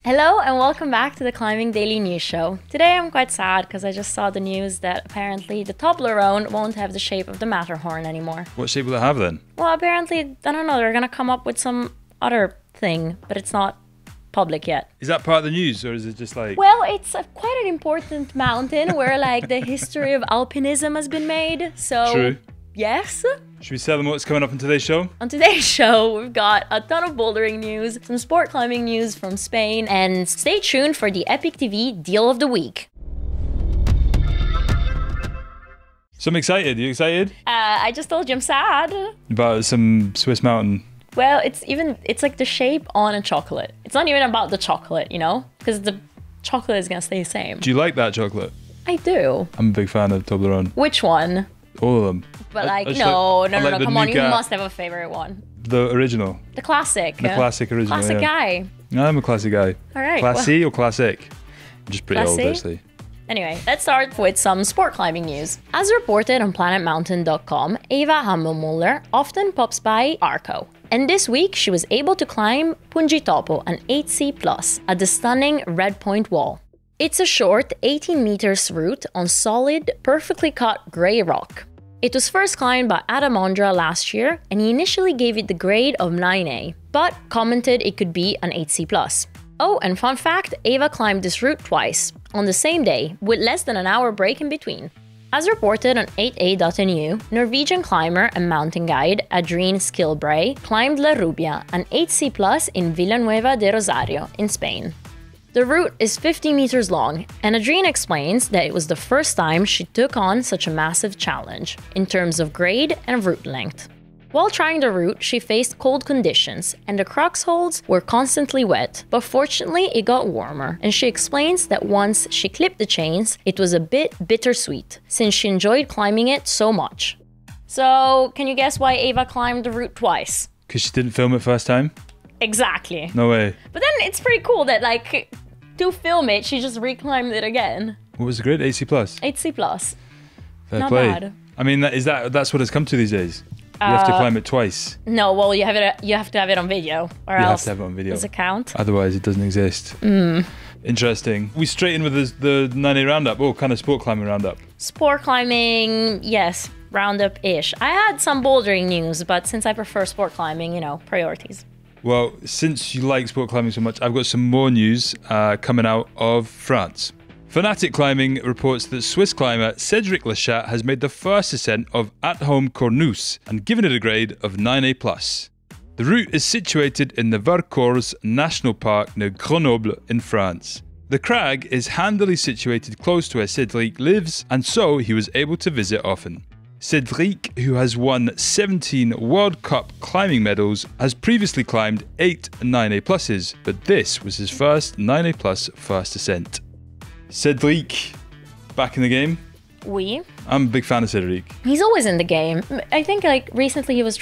Hello and welcome back to the Climbing Daily News Show. Today I'm quite sad because I just saw the news that apparently the Toblerone won't have the shape of the Matterhorn anymore. What shape will it have then? Well, apparently, I don't know, they're gonna come up with some other thing, but it's not public yet. Is that part of the news or is it just like... Well, it's quite an important mountain where like the history of alpinism has been made, so... True. Yes? Should we tell them what's coming up in today's show? On today's show, we've got a ton of bouldering news, some sport climbing news from Spain, and stay tuned for the Epic TV Deal of the Week. So I'm excited. You excited? I just told you I'm sad. About some Swiss mountain. Well, it's like the shape on a chocolate. It's not even about the chocolate, you know? Because the chocolate is gonna stay the same. Do you like that chocolate? I do. I'm a big fan of Toblerone. Which one? All of them. But like, like no, the come on, you nougat. must have a favorite one. The original. The classic. The classic original, Classic yeah. guy. I'm a classic guy. All right. Classy or classic? I'm just pretty old, Classy? actually. Anyway, let's start with some sport climbing news. As reported on planetmountain.com, Eva Hammelmüller often pops by Arco. And this week, she was able to climb Pungitopo, an 8C+, at the stunning Red Point Wall. It's a short 18 meters route on solid, perfectly cut grey rock. It was first climbed by Adam Ondra last year, and he initially gave it the grade of 9A, but commented it could be an 8C+. Oh, and fun fact, Eva climbed this route twice, on the same day, with less than an hour break in between. As reported on 8a.nu, Norwegian climber and mountain guide Adrien Skilbray climbed La Rubia, an 8C+ in Villanueva de Rosario, in Spain. The route is 50 meters long, and Adrien explains that it was the first time she took on such a massive challenge, in terms of grade and route length. While trying the route, she faced cold conditions, and the crux holds were constantly wet, but fortunately it got warmer, and she explains that once she clipped the chains, it was a bit bittersweet, since she enjoyed climbing it so much. So, can you guess why Eva climbed the route twice? Because she didn't film it first time? Exactly. No way. But then it's pretty cool that, like, to film it, she just reclimbed it again. What was the grade? 8C+? 8C+. Fair Not play. bad. I mean, that's what it's come to these days. You have to climb it twice. No, well, you have to have it on video, or You have else to have it on video. does it count? Otherwise, it doesn't exist. Interesting. We straight in with the 9A roundup. Oh, kind of sport climbing roundup. Sport climbing, yes, roundup-ish. I had some bouldering news, but since I prefer sport climbing, you know, priorities. Well, since you like sport climbing so much, I've got some more news coming out of France. Fanatic Climbing reports that Swiss climber Cédric Lechat has made the first ascent of at-home Cornousse and given it a grade of 9A+. The route is situated in the Vercors National Park near Grenoble in France. The crag is handily situated close to where Cédric lives, and so he was able to visit often. Cédric, who has won 17 World Cup climbing medals, has previously climbed 8 9A+, but this was his first 9A+ first ascent. Cédric, back in the game. Oui. I'm a big fan of Cédric. He's always in the game. I think like recently he was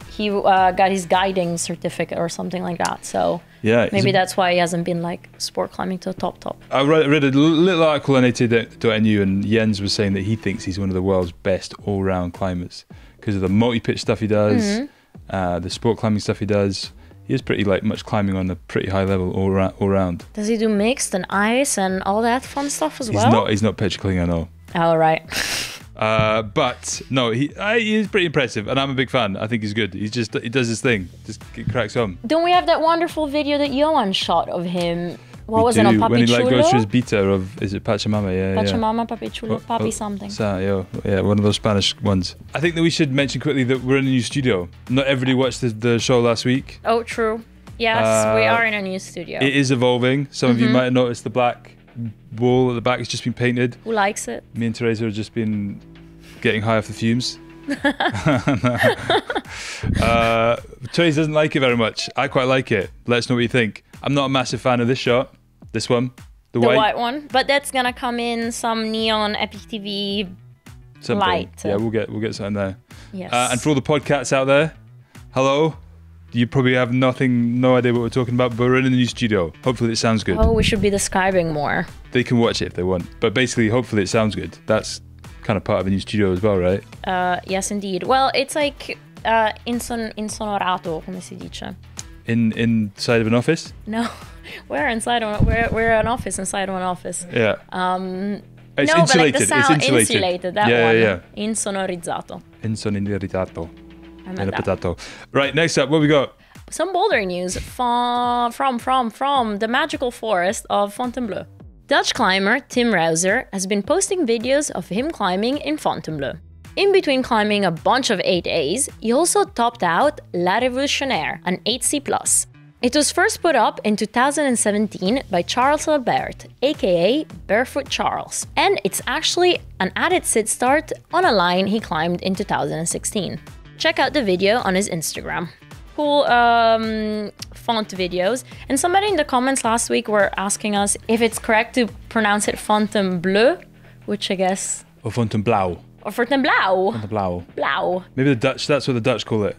he got his guiding certificate or something like that. So Yeah, maybe that's why he hasn't been like sport climbing to the top. I read a little article on AT.nu, and Jens was saying that he thinks he's one of the world's best all-round climbers because of the multi-pitch stuff he does, the sport climbing stuff he does. He is pretty much climbing on a pretty high level all round. Does he do mixed and ice and all that fun stuff as well? He's not pitch clinging, no. Oh, right. But no, he is pretty impressive, and I'm a big fan. I think he's good. He does his thing, just cracks on. Don't we have that wonderful video that Johan shot of him? What was it on Papi when he Chulo? goes through his beta of, is it Pachamama? Yeah, Pachamama, Papi Chulo, Papi something. Yeah, one of those Spanish ones. I think that we should mention quickly that we're in a new studio. Not everybody watched the show last week. Oh, true. Yes, we are in a new studio. It is evolving. Some of you might have noticed the black wall at the back has just been painted. Who likes it? Me and Teresa have just been getting high off the fumes. Teresa doesn't like it very much. I quite like it. Let us know what you think. I'm not a massive fan of this shot. This one. The white one. But that's gonna come in some neon Epic TV something. light. Yeah, we'll get something there. Yes. And for all the podcasts out there, hello. You probably have no idea what we're talking about, but we're in a new studio. Hopefully it sounds good. Oh, we should be describing more. They can watch it if they want. But basically, hopefully it sounds good. That's kind of part of a new studio as well, right? Yes, indeed. Well, it's like insonorato, come si dice? inside of an office? No, we're an office inside of an office. Yeah. It's no, insulated. but like the sound, It's insulated. that Yeah, one. yeah. Insonorizzato. Insonorizzato. I And meant a that. potato. Right, next up, what we got? Some bouldering news from the magical forest of Fontainebleau. Dutch climber Tim Rauser has been posting videos of him climbing in Fontainebleau. In between climbing a bunch of 8As, he also topped out La Révolutionnaire, an 8C+. It was first put up in 2017 by Charles Albert, aka Barefoot Charles, and it's actually an added sit start on a line he climbed in 2016. Check out the video on his Instagram. Cool font videos. And somebody in the comments last week were asking us if it's correct to pronounce it Fontainebleau, which I guess... Or Fontainebleau. Or Fontainebleau. Fontainebleau. Blau. Maybe the Dutch, that's what the Dutch call it.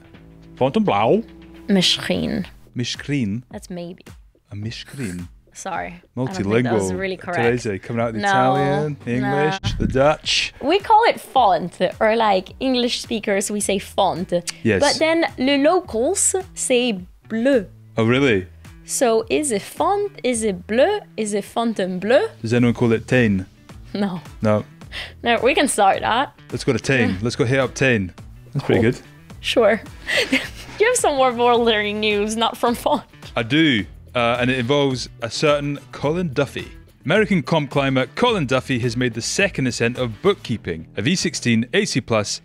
Fontainebleau. Misschien. Mishkrin. That's maybe. A mishkrin. Sorry. Multilingual. I don't think that was really correct. Teresa, coming out the No, Italian, English, the Dutch. We call it font, or like English speakers, we say font. Yes. But then the locals say bleu. Oh, really? So is it font? Is it bleu? Is it Fontainebleau? Does anyone call it Tain? No. No. No, we can start that. Let's go to Tain. Let's go hit up Tain. That's pretty good. Sure. You have some more bouldering news, not from font. I do. And it involves a certain Colin Duffy. American comp climber Colin Duffy has made the second ascent of Bookkeeping, a V16 AC+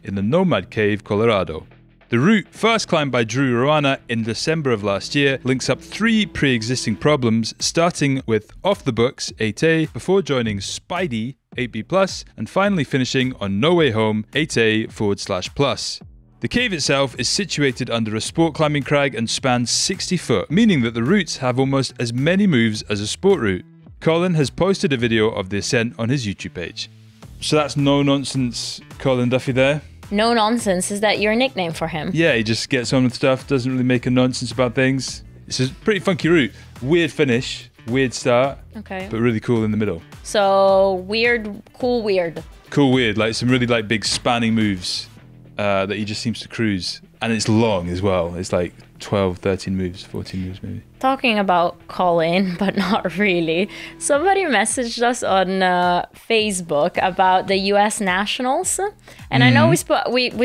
in the Nomad Cave, Colorado. The route, first climbed by Drew Roana in December of last year, links up 3 pre-existing problems, starting with Off the Books 8A before joining Spidey 8B+, and finally finishing on No Way Home 8A/+. The cave itself is situated under a sport climbing crag and spans 60 foot, meaning that the routes have almost as many moves as a sport route. Colin has posted a video of the ascent on his YouTube page. So that's no nonsense Colin Duffy there. No nonsense, is that your nickname for him? Yeah, he just gets on with stuff, doesn't really make a nonsense about things. It's a pretty funky route. Weird finish, weird start, Okay. but really cool in the middle. So weird, cool, weird. Cool, weird, like some really like big spanning moves that he just seems to cruise. And it's long as well. It's like 12, 13 moves, 14 moves maybe. Talking about Colin, but not really. Somebody messaged us on Facebook about the US Nationals. And I know we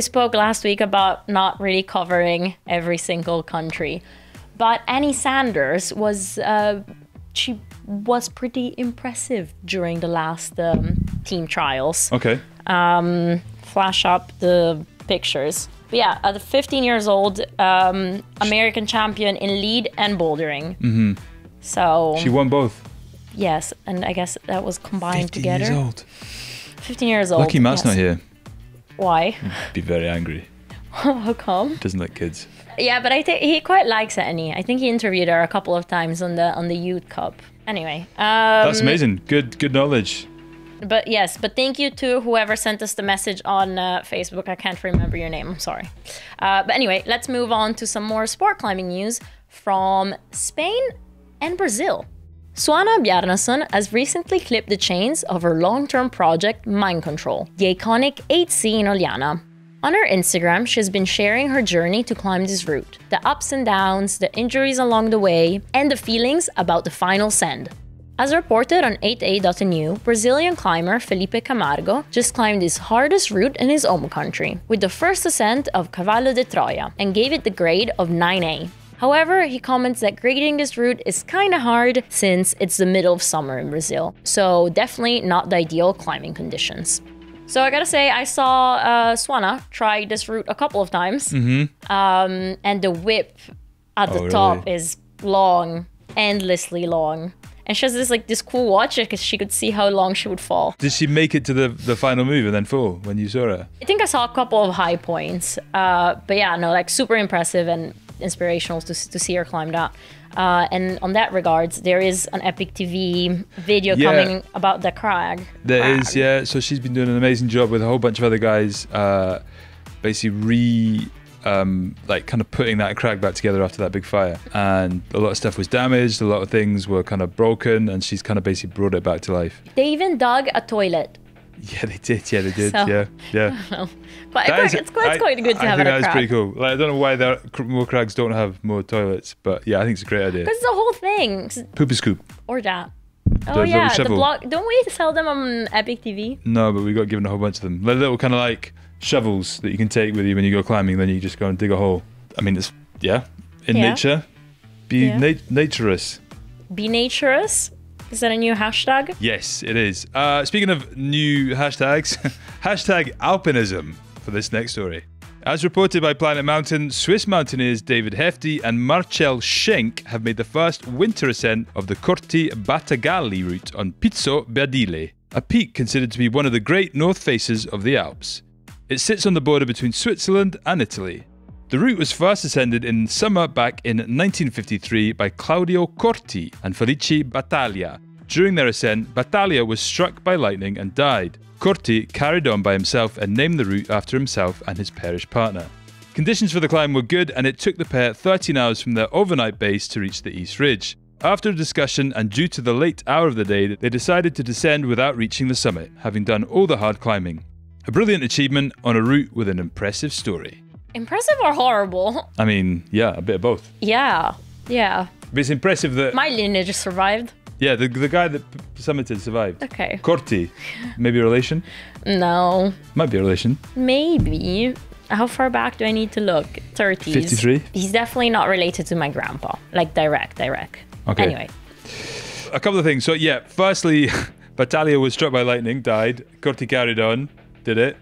spoke last week about not really covering every single country. But Annie Sanders was she was pretty impressive during the last team trials. Okay. Flash up the pictures. But yeah, at 15 years old, American champion in lead and bouldering. Mm-hmm. So She won both. yes, and I guess that was combined 15 together. years old. 15 years old. Lucky Matt's yes. not here. Why? Be very angry. How come? Doesn't like kids. Yeah, but I think he quite likes Annie. I think he interviewed her a couple of times on the Youth Cup. Anyway, That's amazing. Good knowledge. but yes, but thank you to whoever sent us the message on Facebook. I can't remember your name. I'm sorry. But anyway, let's move on to some more sport climbing news from Spain and Brazil. Suana Bjarnason has recently clipped the chains of her long-term project Mind Control, the iconic 8C in Oliana. On her Instagram, she has been sharing her journey to climb this route, the ups and downs, the injuries along the way, and the feelings about the final send. As reported on 8A.nu, Brazilian climber Felipe Camargo just climbed his hardest route in his home country, with the first ascent of Cavallo de Troia, and gave it the grade of 9A. However, he comments that grading this route is kinda hard since it's the middle of summer in Brazil, so definitely not the ideal climbing conditions. So I gotta say, I saw Suana try this route a couple of times, and the whip at the top is long, endlessly long. And she has this cool watch because she could see how long she would fall. Did she make it to the final move and then fall when you saw her? I think I saw a couple of high points, but yeah, no, like super impressive and inspirational to see her climb that. And on that regards, there is an Epic TV video coming about the crag. There is, yeah. So she's been doing an amazing job with a whole bunch of other guys, basically kind of putting that crag back together after that big fire. And a lot of stuff was damaged, a lot of things were kind of broken, and she's kind of basically brought it back to life. They even dug a toilet Yeah, they did. Yeah, they did. So, yeah. It's quite good to have I think at a that is crag. pretty cool. Like, I don't know why more crags don't have more toilets, but yeah, I think it's a great idea. Because the whole thing. Poopy scoop. Or that. The Oh little yeah, the shovel. block. Don't we sell them on Epic TV? No, but we got given a whole bunch of them. They're little kind of like shovels that you can take with you when you go climbing. Then you just go and dig a hole. I mean, it's in nature. Be naturous. Be naturous. Is that a new hashtag? Yes, it is. Speaking of new hashtags, hashtag alpinism for this next story. As reported by Planet Mountain, Swiss mountaineers David Hefty and Marcel Schenk have made the first winter ascent of the Corti Battagalli route on Pizzo Berdile, a peak considered to be one of the great north faces of the Alps. It sits on the border between Switzerland and Italy. The route was first ascended in summer back in 1953 by Claudio Corti and Felice Battaglia. During their ascent, Battaglia was struck by lightning and died. Corti carried on by himself and named the route after himself and his perished partner. Conditions for the climb were good, and it took the pair 13 hours from their overnight base to reach the East Ridge. After a discussion and due to the late hour of the day, they decided to descend without reaching the summit, having done all the hard climbing. A brilliant achievement on a route with an impressive story. Impressive or horrible? I mean, yeah, a bit of both. Yeah. But it's impressive that... My lineage survived. Yeah, the guy that summited survived. Okay. Corti. Maybe a relation? No. Might be a relation. Maybe. How far back do I need to look? 30s. 53? He's definitely not related to my grandpa. Like, direct. Okay. Anyway. A couple of things. So, yeah, firstly, Battaglia was struck by lightning, died. Corti carried on, did it.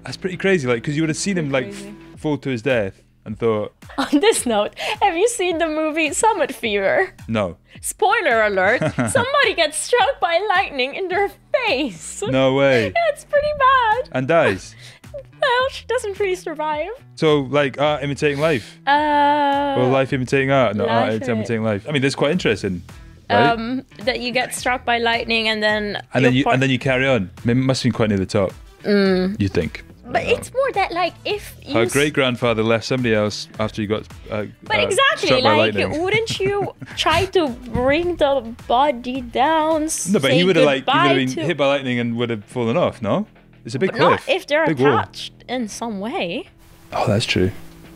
That's pretty crazy, like, because you would have seen him, like, fall to his death and thought... On this note, have you seen the movie Summit Fever? No. Spoiler alert, somebody gets struck by lightning in their face. No way. Yeah, it's pretty bad. And dies. Well, she doesn't really survive. So, like, art imitating life? Or life imitating art? No, art imitating life. I mean, that's quite interesting. Right? That you get struck by lightning and then... And then you carry on. I mean, it must have been quite near the top. You think. But it's more that, like, if you... Her great-grandfather left somebody else after he got But exactly, struck by like, lightning. wouldn't you try to bring the body down? No, but he would have been to... hit by lightning and would have fallen off, no? It's a big But cliff. not if they're Big wall. attached in some way. Oh, that's true.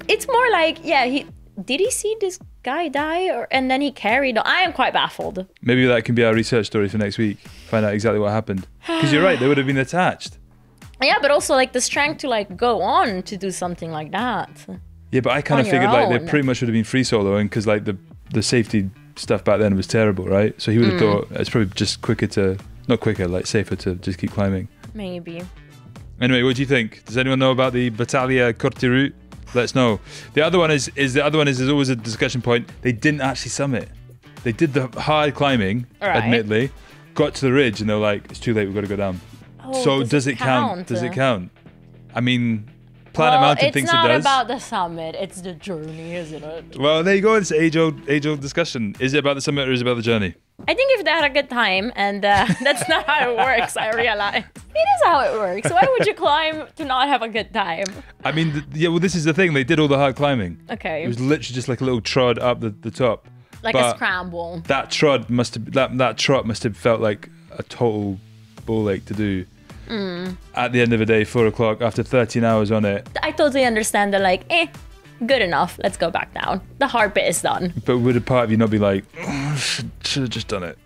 It's more like, did he see this guy die and then he carried on? I am quite baffled. Maybe that can be our research story for next week. Find out exactly what happened. Because you're right, they would have been attached. Yeah, but also like the strength to like go on to do something like that. Yeah, but I kind of On figured your like they own. pretty much would have been free soloing because like the safety stuff back then was terrible, right? So he would have thought it's probably just safer to just keep climbing. Maybe. Anyway, what do you think? Does anyone know about the Battaglia Corti route? Let us know. The other one is there's always a discussion point. They didn't actually summit. They did the hard climbing, Right. admittedly, got to the ridge and they're like, it's too late, we've got to go down. Oh, So does it count? Does it count? I mean, Planet Mountain thinks it does. It's not about the summit, it's the journey, isn't it? Well, there you go. It's age-old discussion. Is it about the summit or is it about the journey? I think if they had a good time, and that's not how it works, I realize. It is how it works. Why would you climb to not have a good time? I mean, well, this is the thing. They did all the hard climbing. Okay. It was literally just like a little trod up the top. Like But a scramble. That trot must have felt like a total ball ache to do. At the end of the day, 4 o'clock, after 13 hours on it. I totally understand that, like, good enough. Let's go back down. The hard bit is done. But would a part of you not be like, should have just done it?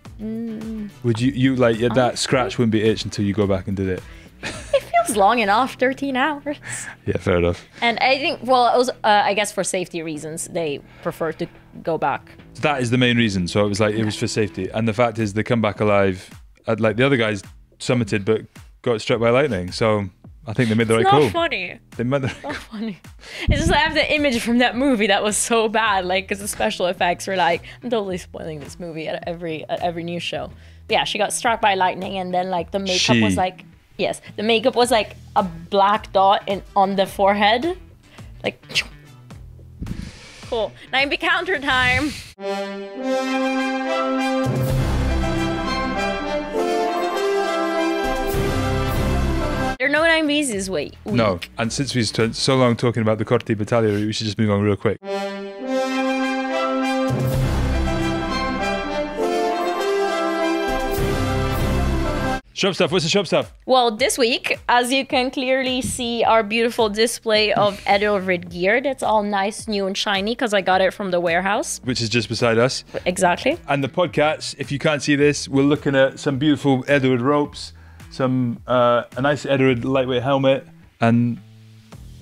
Would you like that scratch wouldn't be itched until you go back and did it? It feels long enough, 13 hours. Yeah, fair enough. And I think, well, it was, I guess for safety reasons, they prefer to go back. So that is the main reason. So it was like, it was for safety. And the fact is they come back alive. Like the other guys summited but got struck by lightning. So I think they made the right call. It's not funny. They made the Not funny. It's just I have the image from that movie that was so bad, like, because the special effects were like, I'm totally spoiling this movie at every news show. But yeah, she got struck by lightning, and then like the makeup was like, yes, the makeup was like a black dot on the forehead, like. Cool. 9B counter time. There are no 9Bs this week. No, and since we've spent so long talking about the Corti Battaglia route, we should just move on real quick. Shop stuff. What's the shop stuff? Well, this week, as you can clearly see, our beautiful display of Edelrid gear. That's all nice, new and shiny because I got it from the warehouse. Which is just beside us. Exactly. And the podcast, if you can't see this, we're looking at some beautiful Edelrid ropes, a nice Edelrid lightweight helmet, and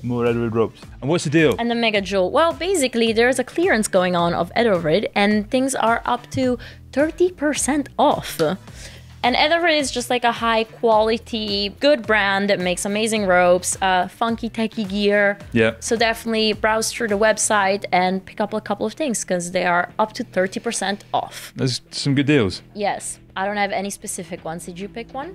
more Edelrid ropes. And what's the deal? And the Mega Jewel. Well, basically, there's a clearance going on of Edelrid, and things are up to 30% off. And Edelrid is just like a high quality, good brand that makes amazing ropes, funky techie gear. Yeah. So definitely browse through the website and pick up a couple of things because they are up to 30% off. There's some good deals. Yes. I don't have any specific ones. Did you pick one?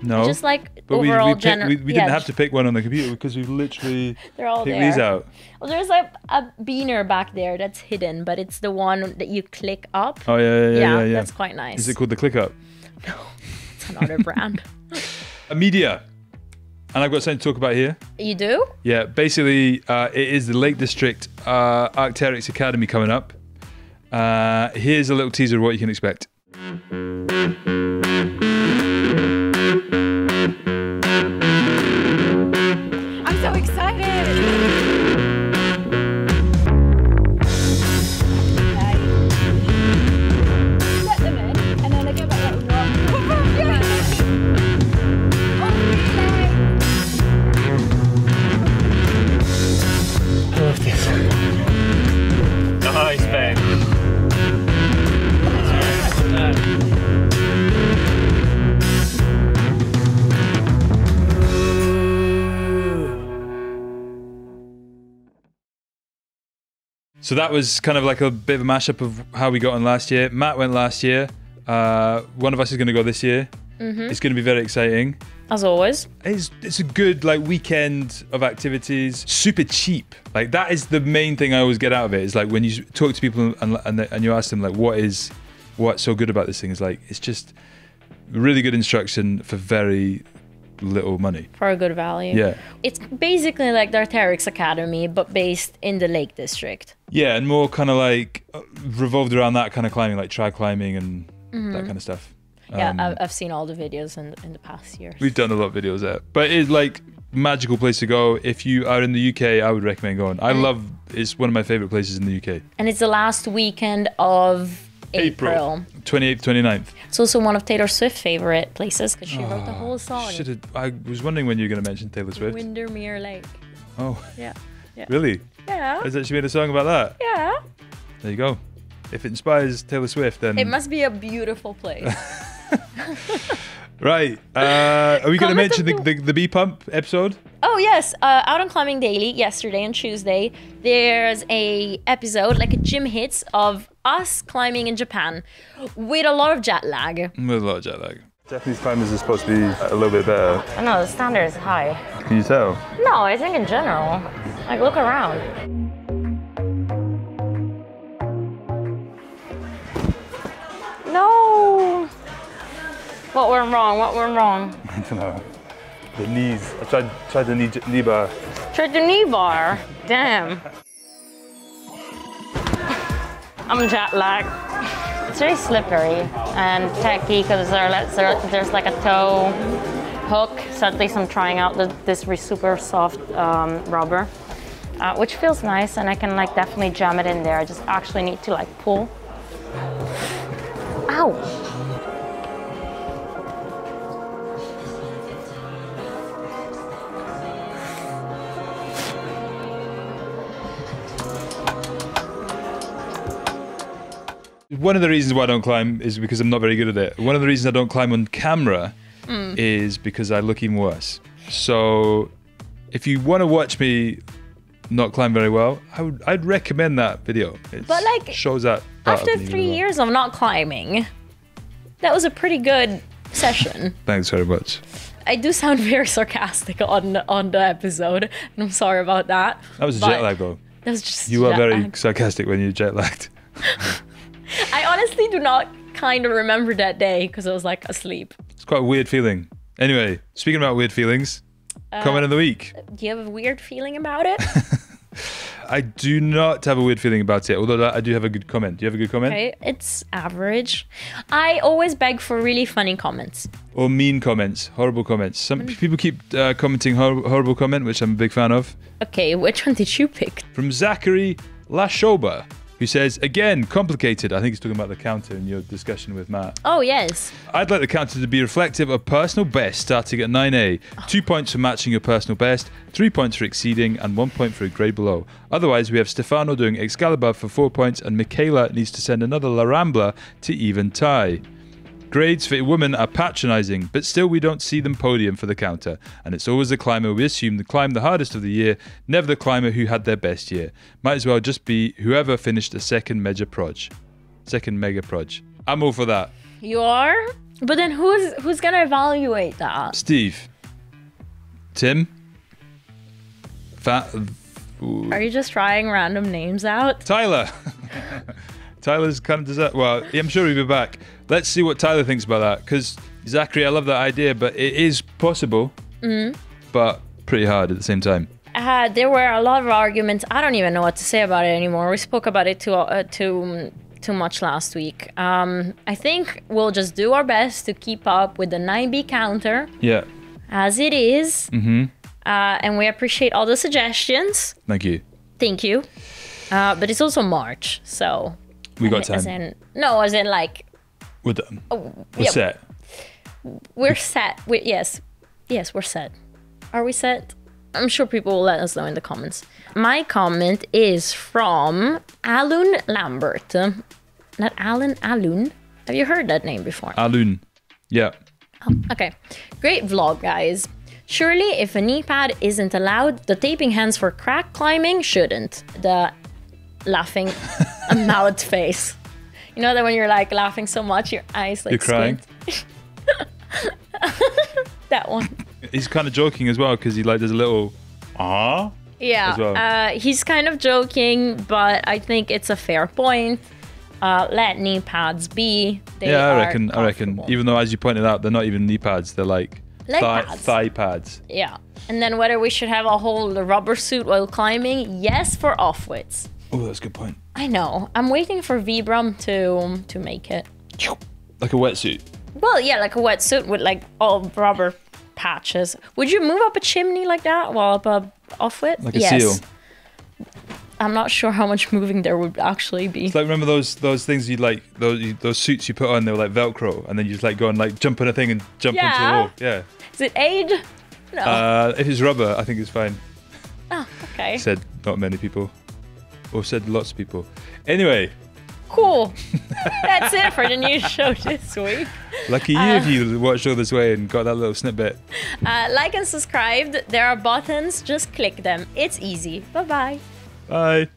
No. Just like but overall we didn't have to pick one on the computer because we literally they're all picked there. these out. Well, there's a beaner back there that's hidden, but it's the one that you click up. Oh, yeah. That's quite nice. Is it called the Click Up? No, it's another brand. A media. And I've got something to talk about here. You do? Yeah, basically, it is the Lake District Arc'teryx Academy coming up. Here's a little teaser of what you can expect. I'm so excited! Let them in, and then I get back out and run. I love this. Nice, babe. So that was kind of like a bit of a mashup of how we got on last year. Matt went last year. One of us is going to go this year. It's going to be very exciting. As always. It's a good like weekend of activities. Super cheap. Like that is the main thing I always get out of it. Is like when you talk to people and you ask them like what's so good about this thing. Is like it's just really good instruction for very little money. For a good value. Yeah. It's basically like the Arc'teryx Academy, but based in the Lake District. Yeah, and more kind of like revolved around that kind of climbing, like trad climbing and that kind of stuff. Yeah, I've seen all the videos in the past years. We've done a lot of videos there, but it's like magical place to go. If you are in the UK, I would recommend going. It's one of my favorite places in the UK. And it's the last weekend of April. 28th, 29th. It's also one of Taylor Swift's favorite places because she wrote the whole song. I was wondering when you were going to mention Taylor Swift. Windermere Lake. Oh, Yeah. really? Yeah. Has she made a song about that? Yeah. There you go. If it inspires Taylor Swift, then... It must be a beautiful place. Right. Are we going to Comment mention on the bee pump episode? Oh yes, out on Climbing Daily yesterday and Tuesday, there's a episode, like a gym hits of us climbing in Japan with a lot of jet lag. With a lot of jet lag. Japanese climbers are supposed to be a little bit better. I know, the standard is high. Can you tell? No, I think in general. Like, look around. No! What went wrong? What went wrong? I don't know. The knees. I tried the knee bar. Tried the knee bar. Damn. I'm jet lagged. It's very slippery and tacky because there's like a toe hook. So at least I'm trying out this super soft rubber, which feels nice, and I can like definitely jam it in there. I just actually need to like pull. Ow. One of the reasons why I don't climb is because I'm not very good at it. One of the reasons I don't climb on camera is because I look even worse. So if you want to watch me not climb very well, I'd recommend that video. It But like, shows that part after of me 3 really well. years of not climbing, that was a pretty good session. Thanks very much. I do sound very sarcastic on the episode, and I'm sorry about that. That was a But jet lag though. That was just You were jet very lag. sarcastic when you jet lagged. I honestly do not kind of remember that day because I was like asleep. It's quite a weird feeling. Anyway, speaking about weird feelings, comment of the week. Do you have a weird feeling about it? I do not have a weird feeling about it, although I do have a good comment. Do you have a good comment? Okay, it's average. I always beg for really funny comments. Or mean comments, horrible comments. Some people keep commenting horrible comment, which I'm a big fan of. Okay, which one did you pick? From Zachary Lashoba, who says, again, complicated. I think he's talking about the counter in your discussion with Matt. Oh, yes. I'd like the counter to be reflective of personal best starting at 9A. 2 points for matching your personal best, 3 points for exceeding, and 1 point for a grade below. Otherwise, we have Stefano doing Excalibur for 4 points, and Michaela needs to send another La Rambla to even tie. Grades for women are patronising, but still we don't see them podium for the counter. And it's always the climber we assume climbed the hardest of the year, never the climber who had their best year. Might as well just be whoever finished the second mega proj. I'm all for that. You are? But then who's gonna evaluate that? Steve. Tim. Are you just trying random names out? Tyler. Tyler's kind of deserved. Well, I'm sure he'll be back. Let's see what Tyler thinks about that. Because Zachary, I love that idea, but it is possible, but pretty hard at the same time. There were a lot of arguments. I don't even know what to say about it anymore. We spoke about it too much last week. I think we'll just do our best to keep up with the 9B counter. Yeah. As it is. And we appreciate all the suggestions. Thank you. Thank you. But it's also March, so... We got time. As in like... We're done. We're set. We're set. Yes, we're set. Are we set? I'm sure people will let us know in the comments. My comment is from Alun Lambert. Not Alan, Alun. Have you heard that name before? Alun. Yeah. Oh, okay. Great vlog, guys. Surely, if a knee pad isn't allowed, the taping hands for crack climbing shouldn't. The laughing mouth face. You know that when you're like laughing so much, your eyes like you're crying. That one. He's kind of joking as well because he like there's a little yeah. As well. He's kind of joking, but I think it's a fair point. Let knee pads be. I reckon. Even though, as you pointed out, they're not even knee pads. They're like thigh pads. Yeah. And then whether we should have a whole rubber suit while climbing? Yes, for offwits. Oh, that's a good point. I know. I'm waiting for Vibram to make it. Like a wetsuit. Well, yeah, like a wetsuit with like all rubber patches. Would you move up a chimney like that while up a offwit? Like a seal. I'm not sure how much moving there would actually be. It's like, remember those things you like, those suits you put on, they were like Velcro, and then you just like go and like jump on a thing and jump onto the wall. Yeah. Is it aid? No. If it's rubber, I think it's fine. Oh, okay. Said not many people. Or said lots of people. Anyway. Cool. That's it for the news show this week. Lucky you if you watched all this way and got that little snippet. Like and subscribe. There are buttons. Just click them. It's easy. Bye-bye. Bye.